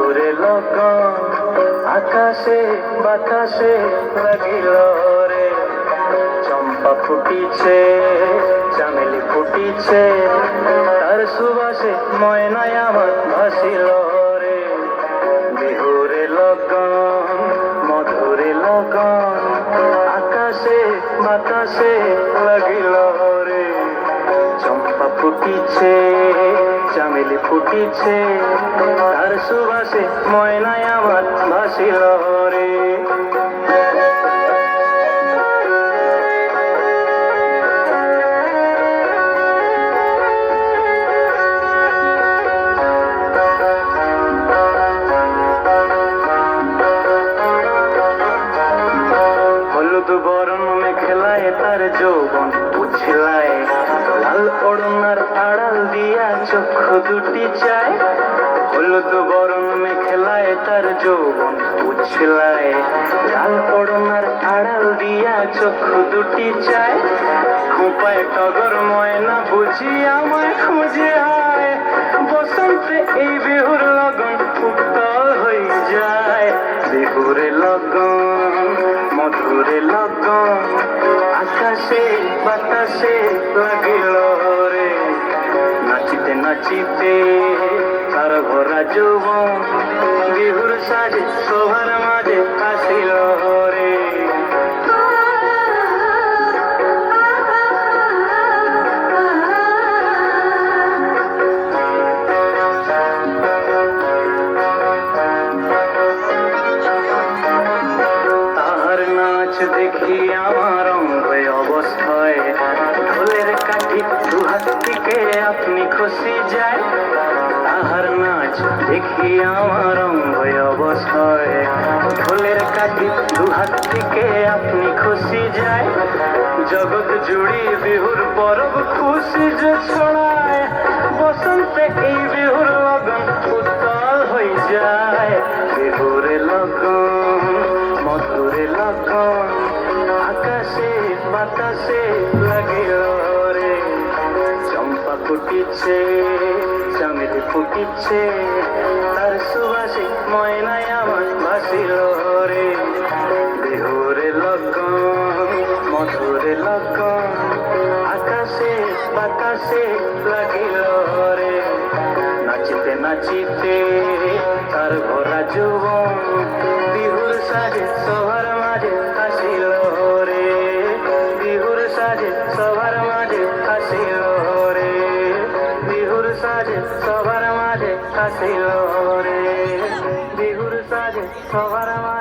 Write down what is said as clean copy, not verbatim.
বিহুরে লগন আকাশে বাতাসে লাগিল রে। চম্পা ফুটিছে চামেলি ফুটিছে তার সুবাসে ময়নায় আমার ভাসিল রে। বিহুরে লগন মধুরে লগন আকাশে বাতাসে লাগিল রে। চম্পা ফুটিছে চামেলি ফুটিছে তার সুবাসে ময়নায় আমার ভাসিল রে। হলুদ বরণ মেখলায় তার যৌবন উছলায়, লাল ওড়নার আড়াল দিয়া চক্ষু দুটি চায়। হলুদ বরণ মেখলায় তার যৌবন উছলায়, লাল ওড়নার আড়াল দিয়া চক্ষু দুটি চায়। খোঁপায় টগর ময়না বুঝি আমায় খুঁজে আয়, বসন্তে এই বিহুর লগন উত্তল হয়ে যায়। বিহুরে লগন মধুরে লগন আকাশে বাতাসে লাগিল রে। নাচিতে নাচিতে তার ভরা যৌবন বিহুর সাজে শোভার মাঝে আসিল রে। দেখি আমার অঙ্গ অবস্থায়, ঢোলের কাঠি দুহাত থেকে আপনি খুশি যায়। তাহার নাচ দেখি আমার অঙ্গ অবস্থায়, ঢোলের কাঠি দুহাত থেকে আপনি খুশি যায়। জগৎ জুড়ি বিহুর পরব খুশি যে ছড়ায়, বসন্তে এই বিহুর লগন উত্তাল হয়ে যায়। বিহুরে লগন মধুরে লগন আকাশে বাতাসে লাগিল রে। চম্পা ফুটিছে চামেলি ফুটিছে তার সুবাসে ময়নায় আমার ভাসিল রে। বিহুরে লগন মধুরে লগন আকাশে বাতাসে লাগিল রে। নাচিতে নাচিতে তার ভরা যৌবন বিহুর সাজে সবার মাঝে আসিল রে। বিহুর সাজে সবার মাঝে আসিল রে। বিহুর সাজে সবার মাঝে আসিল রে। বিহুর সাজে সবার মাঝে